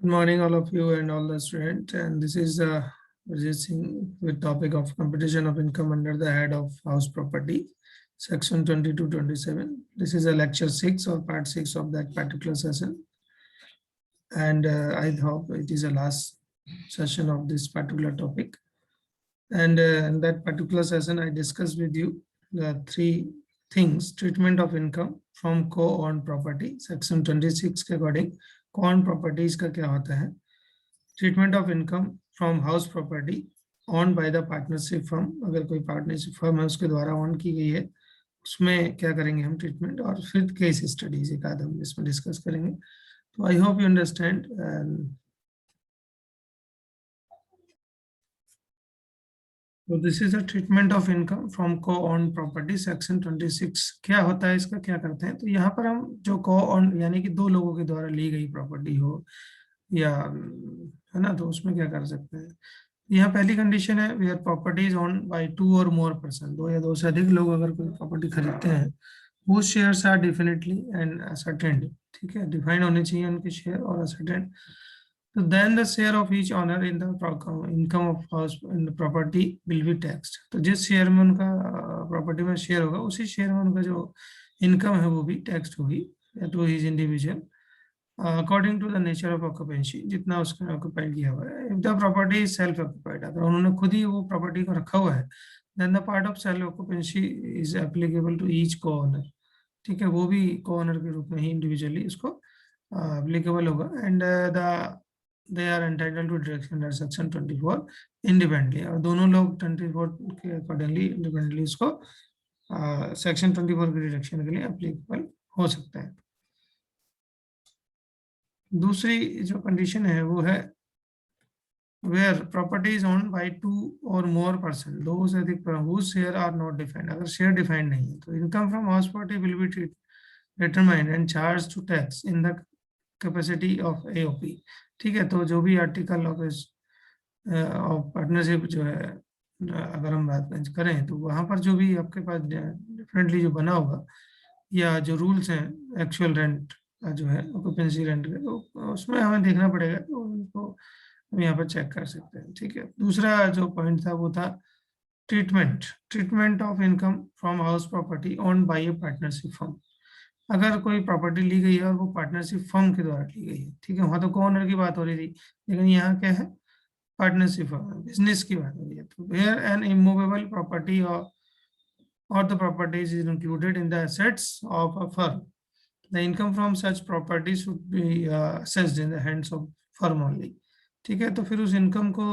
Good morning, all of you and all the students. And this is Vijay Singh with topic of competition of income under the head of house property, section 22-27. This is a lecture 6 or part 6 of that particular session. And I hope it is the last session of this particular topic. And in that particular session, I discussed with you the three things: treatment of income from co-owned property, section 26 के according co-owned properties का क्या होता है, treatment of income from house property on by the partnership firm, अगर कोई partnership firm है उसके द्वारा ऑन की गई है उसमें क्या करेंगे हम ट्रीटमेंट, और फिर केस स्टडीज एक आध हम इसमें डिस्कस करेंगे. तो आई होप यू अंडरस्टैंड. तो this is a treatment of income from को ऑन प्रॉपर्टी सेक्शन 26. क्या होता है, इसका क्या करते हैं, तो यहाँ पर हम जो को ऑन यानी कि दो लोगों के द्वारा ली गई प्रॉपर्टी हो या है ना, तो उसमें क्या कर सकते हैं. यहाँ पहली कंडीशन है where property is owned by 2 or more person, दो या दो से अधिक लोग अगर कोई प्रॉपर्टी खरीदते हैं, वो shares are definitely and ascertained. ठीक है, डिफाइन होने चाहिए उनके शेयर और असर्टेन्ड. तो then the share of each owner in the income of house in the property will be taxed. तो जिस शेयर में उनका प्रॉपर्टी में शेयर होगा उसी शेयर में उनका जो इनकम है वो भी टैक्स्ड होगी to his individual according to the nature of occupancy, जितना उसने ऑक्यूपाइड किया हुआ है. If the property is self occupied, अगर उन्होंने खुद ही वो प्रॉपर्टी को रखा हुआ है, then the part of self occupancy is applicable to each co owner. ठीक है, वो भी को ओनर के रूप में ही इंडिविजुअली उसको एप्लीकेबल होगा. And they are entitled to direction under section 24 independently, और दोनों लोग 24 के अकॉर्डिंगली इंडिपेंडेंटली इसको सेक्शन 24 की डायरेक्शन के लिए एप्लीकेबल हो सकता है. दूसरी जो कंडीशन है वो है where property is owned by 2 or more person, दो से अधिक whose share are not defined, अगर शेयर डिफाइंड नहीं है तो income from house property will be determined and charge to tax in the capacity of AOP. ठीक है, तो जो भी आर्टिकल ऑफ पार्टनरशिप जो है अगर हम बात करें तो वहाँ पर जो भी आपके पास डिफरेंटली जो बना होगा या जो रूल्स हैं एक्चुअल रेंट का जो है ऑक्यूपेंसी रेंट का, तो उसमें हमें देखना पड़ेगा, तो उनको हम यहाँ पर चेक कर सकते हैं. ठीक है, दूसरा जो पॉइंट था वो था treatment of income from house property owned by A partnership firm. अगर कोई प्रॉपर्टी ली गई है और वो पार्टनरशिप फर्म के द्वारा ली गई है, ठीक है, वहाँ तो को-ओनर की बात हो रही थी, लेकिन यहाँ क्या है, पार्टनरशिप फर्म, बिजनेस की बात हो रही है. तो where an immovable property or the properties is included in the assets of a firm, the income from such property should be assessed in the hands of firm only. ठीक है, तो फिर उस इनकम को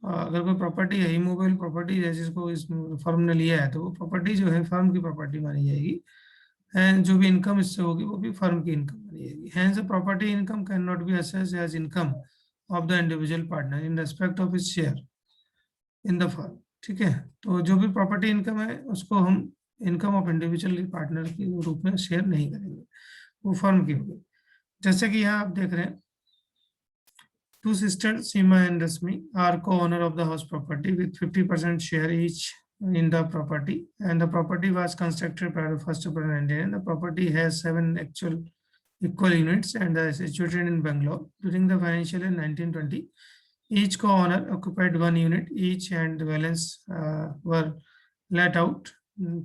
अगर कोई प्रॉपर्टी है, immovable property है जिसको इस फर्म ने लिया है, तो वो प्रॉपर्टी जो है फर्म की प्रॉपर्टी मानी जाएगी, एंड जो भी इनकम इससे होगी वो भी फर्म की इनकम मानी जाएगी. Hence the property income can not be assessed as income of the individual partner in respect of his share in the firm. ठीक है, तो जो भी प्रॉपर्टी इनकम है उसको हम इनकम ऑफ इंडिविजुअल पार्टनर के रूप में शेयर नहीं करेंगे, वो फर्म की होगी. जैसे कि यहाँ आप देख रहे हैं, two sister Seema and Rashmi are co-owner of the house property with 50% share each in the property, and the property was constructed prior to 1st April 1999. The property has 7 actual equal units and is situated in Bangalore. During the financial year 1920, each co-owner occupied 1 unit each and the balance were let out.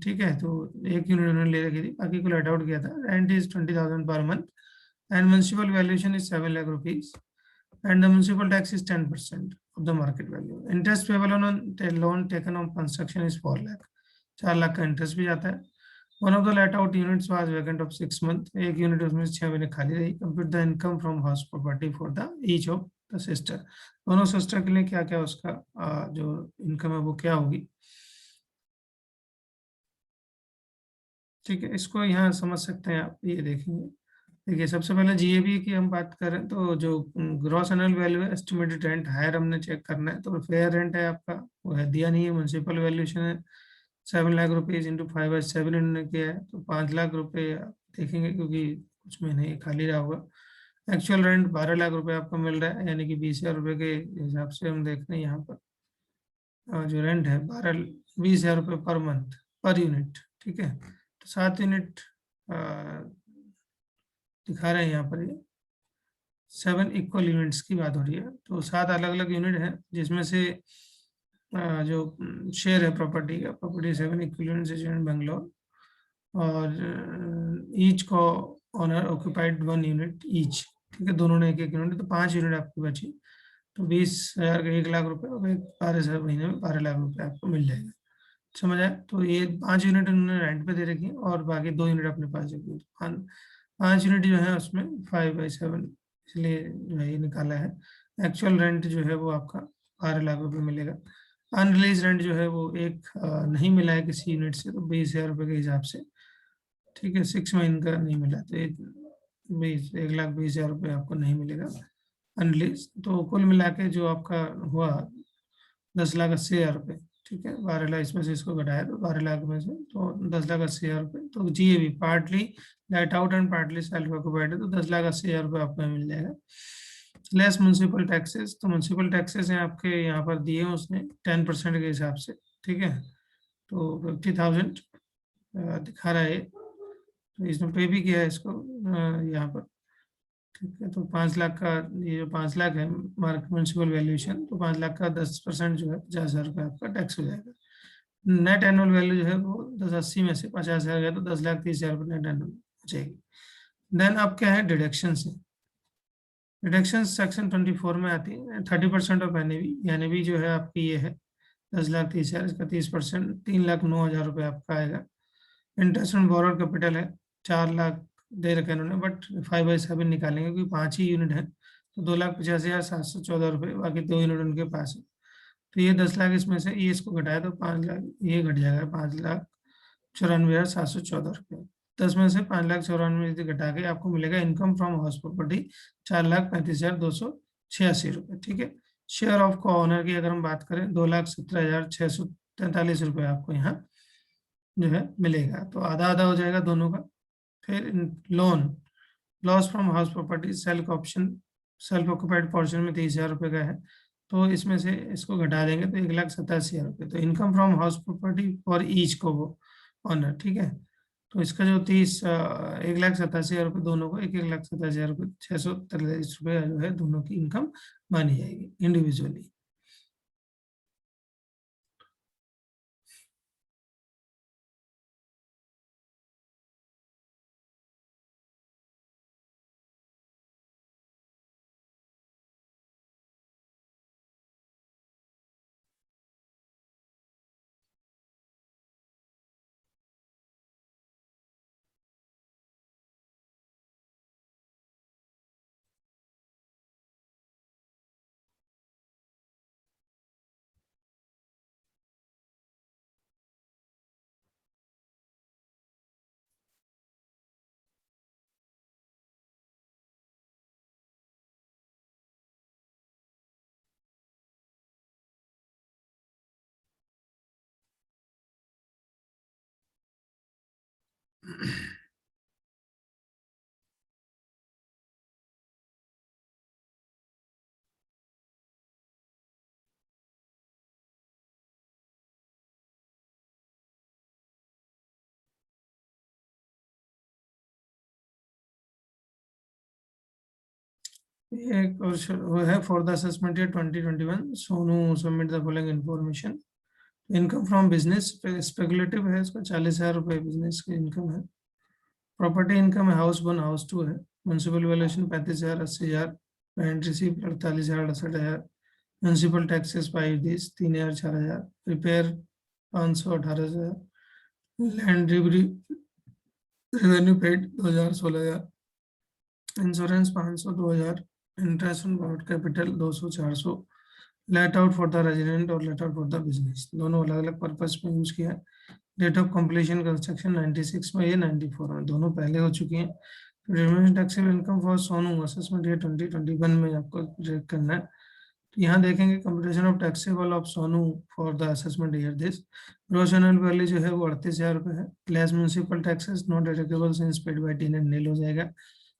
ठीक है, तो एक unit उन्होंने ले रखी थी, बाकी को लेट आउट किया था. Rent is 20,000 per month and municipal valuation is 7 lakh rupees and the municipal tax is 10% of the market value. Interest payable on a loan taken on construction is 4 lakh. 4 lakh का interest भी जाता है. One of the let out units was vacant of 6 months. एक unit उसमें 6 महीने खाली रही. Compute the income from house property for the each of the sister. दोनों सिस्टर के लिए क्या क्या उसका जो इनकम है वो क्या होगी. ठीक है, इसको यहाँ समझ सकते हैं आप, ये देखेंगे. देखिए, सबसे पहले जीएबी की हम बात करें तो जो ग्रॉस एनुअल वैल्यू है, एस्टिमेटेड रेंट हायर हमने चेक करना है, तो फेयर रेंट है आपका, वो है दिया नहीं है. म्यूनसिपल वैल्यूएशन है 7 लाख रुपीज इंटू 5/7 इन्होंने किया है, तो 5 लाख रुपए देखेंगे क्योंकि कुछ महीने खाली रहा होगा. एक्चुअल रेंट 12 लाख रुपए आपको मिल रहा है, यानी कि 20,000 रुपये के हिसाब से हम देख रहे हैं यहाँ पर जो रेंट है 20,000 रुपये पर मंथ पर यूनिट. ठीक है, तो 7 यूनिट दिखा रहे हैं यहाँ पर, ये 7 इक्वल यूनिट्स की बात हो रही है। तो 7 अलग अलग यूनिट है, जिसमें से जो शेयर है प्रॉपर्टी का, property 7 equal units in Bangalore, और each co owner occupied 1 unit each. ठीक है, दोनों ने एक एक यूनिट, तो 5 यूनिट आपकी बची। तो 20,000 का 1 लाख रुपए, और 12,000 महीने में 12 लाख रुपए आपको मिल जाएगा। समझ आया? तो ये 5 यूनिट उन्होंने रेंट पे दे रखी है, और बाकी 2 यूनिट अपने पास रखी है। 5 यूनिट जो है उसमें 5/7, इसलिए जो है ये निकाला है। एक्चुअल रेंट जो है वो आपका 12 लाख रुपए मिलेगा। अनरिलीज रेंट जो है वो एक नहीं मिला है किसी यूनिट से, तो 20,000 रुपये के हिसाब से। ठीक है, 6 महीने का नहीं मिला, तो 1,20,000 रुपये आपको नहीं मिलेगा अनरिलीज। तो कुल मिला के जो आपका हुआ 10,80,000 रुपये। ठीक है, 12 लाख इसमें से इसको घटाया तो 12 लाख में से तो 10,80,000 रुपये। तो GAV partly let out and partly self occupied है, तो 10,80,000 रुपये आपको मिल जाएगा। लेस म्यूनसिपल टैक्सेस, तो म्यूनसिपल टैक्सेस हैं आपके यहाँ पर दिए हैं उसने 10% के हिसाब से। ठीक है, तो 50,000 दिखा रहा है, तो इसने पे भी किया है इसको यहाँ पर। ठीक है, तो 5 लाख का, ये जो 5 लाख है मार्क म्यूनसिपल वैल्यूएशन, तो 5 लाख का 10% जो है 50,000 रुपये आपका टैक्स हो जाएगा। नेट एनुअल वैल्यू जो है वो 1080 में से 50,000 गया, तो 10,30,000 रुपये नेट एनुअल हो जाएगी। देन अब क्या है, डिडक्शन है। डिडक्शन सेक्शन 24 में आती है। 30% ऑफ एनएवी, एनएवी जो है आपकी ये है 10,30,000, इसका 30% 3,09,000 रुपये आपका आएगा। इंटरेस्ट ऑन बोरोड कैपिटल है 4 लाख दे रखे इन्होंने, बट 5/7 निकालेंगे क्योंकि 5 ही यूनिट है, तो 2,85,714 रुपये, बाकी 2 यूनिट उनके पास है। तो ये 10 लाख इसमें से ये इसको घटाया तो 5 लाख ये घट जाएगा, 5,94,714 रुपये। 10 में से 5,94,000 यदि घटा के आपको मिलेगा इनकम फ्रॉम हाउस प्रॉपर्टी 4,35,286 रुपये। ठीक है, शेयर ऑफ को ओनर की अगर हम बात करें 2,17,643 रुपये आपको यहाँ जो है मिलेगा, तो आधा आधा हो जाएगा दोनों का। फिर loan, loss from house property self option, self occupied portion में 30,000 रुपये का है, तो इसमें से इसको घटा देंगे तो 1,87,000 रुपये। तो income from house property for each को वो ऑनर। ठीक है, तो इसका जो 1,87,000 रुपये दोनों को 1,87,000 रुपये 643 रुपये जो है दोनों की इनकम मानी जाएगी इंडिविजुअली। ये एक क्वेश्चन वो है, for the assessment year 2021 Sonu submit the following information. Income from business speculative है, इसका 40,000 रुपये बिजनेस की इनकम है। प्रॉपर्टी इनकम है, हाउस 1 हाउस 2 है। Municipal valuation 35,000 80,000, rent receive 48,000 68,000, municipal taxes 5 3,000 4,000, repair 500 18,000, land revenue paid 2,000 16,000, insurance 500 2,000, interest on borrowed capital 200 400, let out for the resident और let out for the business, दोनों अलग अलग purpose में use किया है। Date of completion construction 96 में, ये 94 में, दोनों पहले हो चुकी हैं। Remaining taxable income for Sonu assessment year 2021 में आपको चेक करना है। तो यहाँ देखेंगे computation of taxable of Sonu for the assessment year this. Gross annual value जो है वो 38,000 रुपये है। Less municipal taxes not deductible since paid by tenant nil हो जाएगा,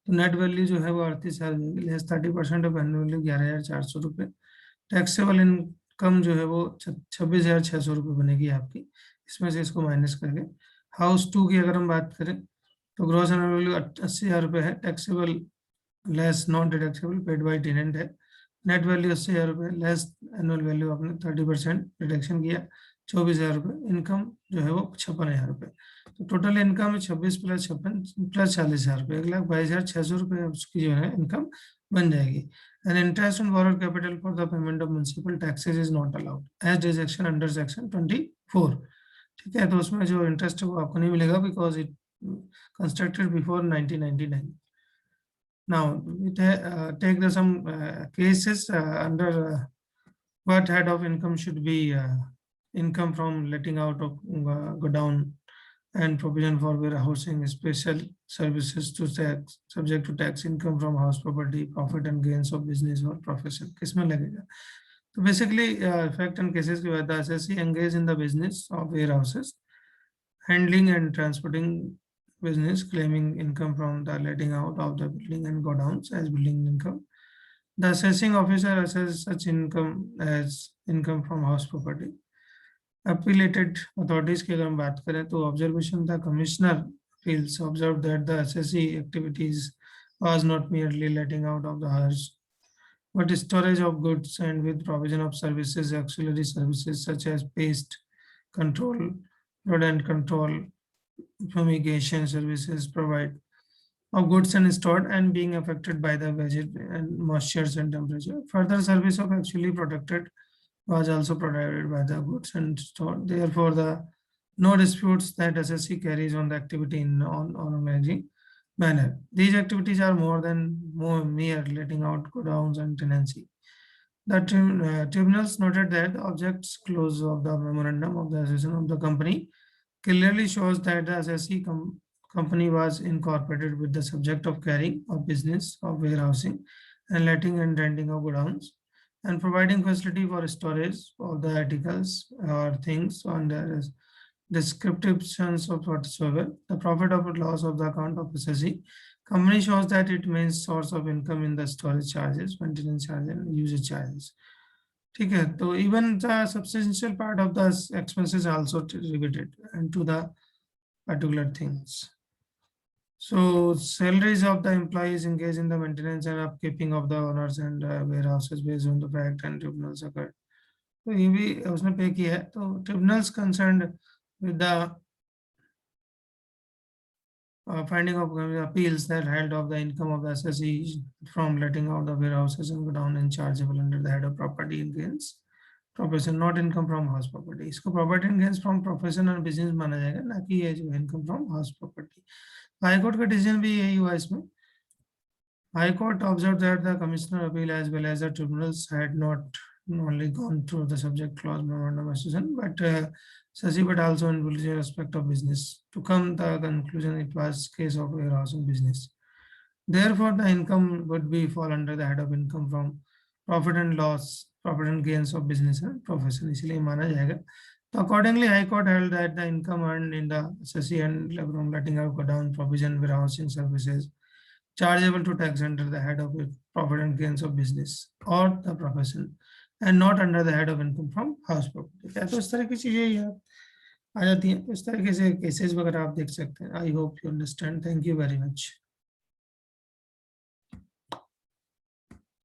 तो नेट वैल्यू जो है वो 38,000 जाएगी। लेस 30% ऑफ एनुअल वैल्यू 11,400 रुपये। टैक्सेबल इनकम जो है वो 26,600 रुपये बनेगी आपकी, इसमें से इसको माइनस करके। हाउस 2 की अगर हम बात करें तो ग्रॉस एनुअल वैल्यू 80,000 रुपये है। Taxable less non deductible paid by tenant है, नेट वैल्यू 80,000 रुपये, लेस एनुअल वैल्यू आपने 30% डिडक्शन किया 24,000 रुपये, इनकम जो है वो 56,000 रुपये। तो टोटल इनकम है 26 प्लस 56 प्लस 40,000 रुपये, 1,22,600 रुपये उसकी जो है इनकम बन जाएगी। And interest on borrowed capital for the payment of municipal taxes is not allowed as deduction under section 24। ठीक है, तो उसमें जो इंटरेस्ट है वो आपको नहीं मिलेगा because it constructed before 1999। Now we take the some cases under what head of income should be income from letting out of go down and provision for warehousing, special services to tax subject to tax, income from house property, profit and gains of business or profession. किसमें लगेगा? तो basically fact and cases की बात है, SSC engage in the business of warehouses, handling and transporting business, claiming income from the letting out of the building and godowns as building income. The assessing officer assesses such income as income from house property. Appealated authorities की अगर हम बात करें तो observation the commissioner feels observed that the assessee activities was not merely letting out of the house but storage of goods and with provision of services, auxiliary services such as pest control, rodent control, fumigation services provide of goods and stored and being affected by the budget and moistures and temperature. Further service of actually protected was also provided by the goods and stored. Therefore, the no disputes that SSC carries on the activity in non-managing manner. These activities are more mere letting out godowns and tenancy. The tribunals noted that the objects clause of the memorandum of the association of the company clearly shows that the SSC company was incorporated with the subject of carrying of business of warehousing and letting and renting of godowns and providing facility for storage of the articles or things on the descriptions of whatsoever. The profit or loss of the account of SSC company shows that it means source of income in the storage charges, maintenance charges, and usage charges. ठीक है, तो even the substantial part of the expenses also related and to the particular things. So salaries of the employees engaged in the maintenance and upkeeping of the owners and warehouses based on the fact and tribunals occurred. तो ये भी उसने पे किया है, तो tribunals concerned with the finding of appeals that held of the income of the SSE from letting out the warehouses and go down and chargeable under the head of property and gains profession, not income from house property. इसको property and gains from profession और business माना जाएगा, ना कि ये जो income from house property. High court का decision भी यही हुआ इसमें. High Court observed that the Commissioner appeal as well as the tribunals had not only gone through the subject clause memorandum association, but SSC but also in religious aspect of business. To come the conclusion, it was case of warehousing business. Therefore, the income would be fall under the head of income from profit and loss, profit and gains of business and profession. इसलिए माना जाएगा. So accordingly, High Court held that the income earned in the SSC and from letting out go down provision warehousing services chargeable to tax under the head of profit and gains of business or the profession and not under the head of income from house property. तो इस तरह की चीजें यार आ जाती हैं, इस तरीके से केसेस वगैरह आप देख सकते हैं. I hope you understand. Thank you very much.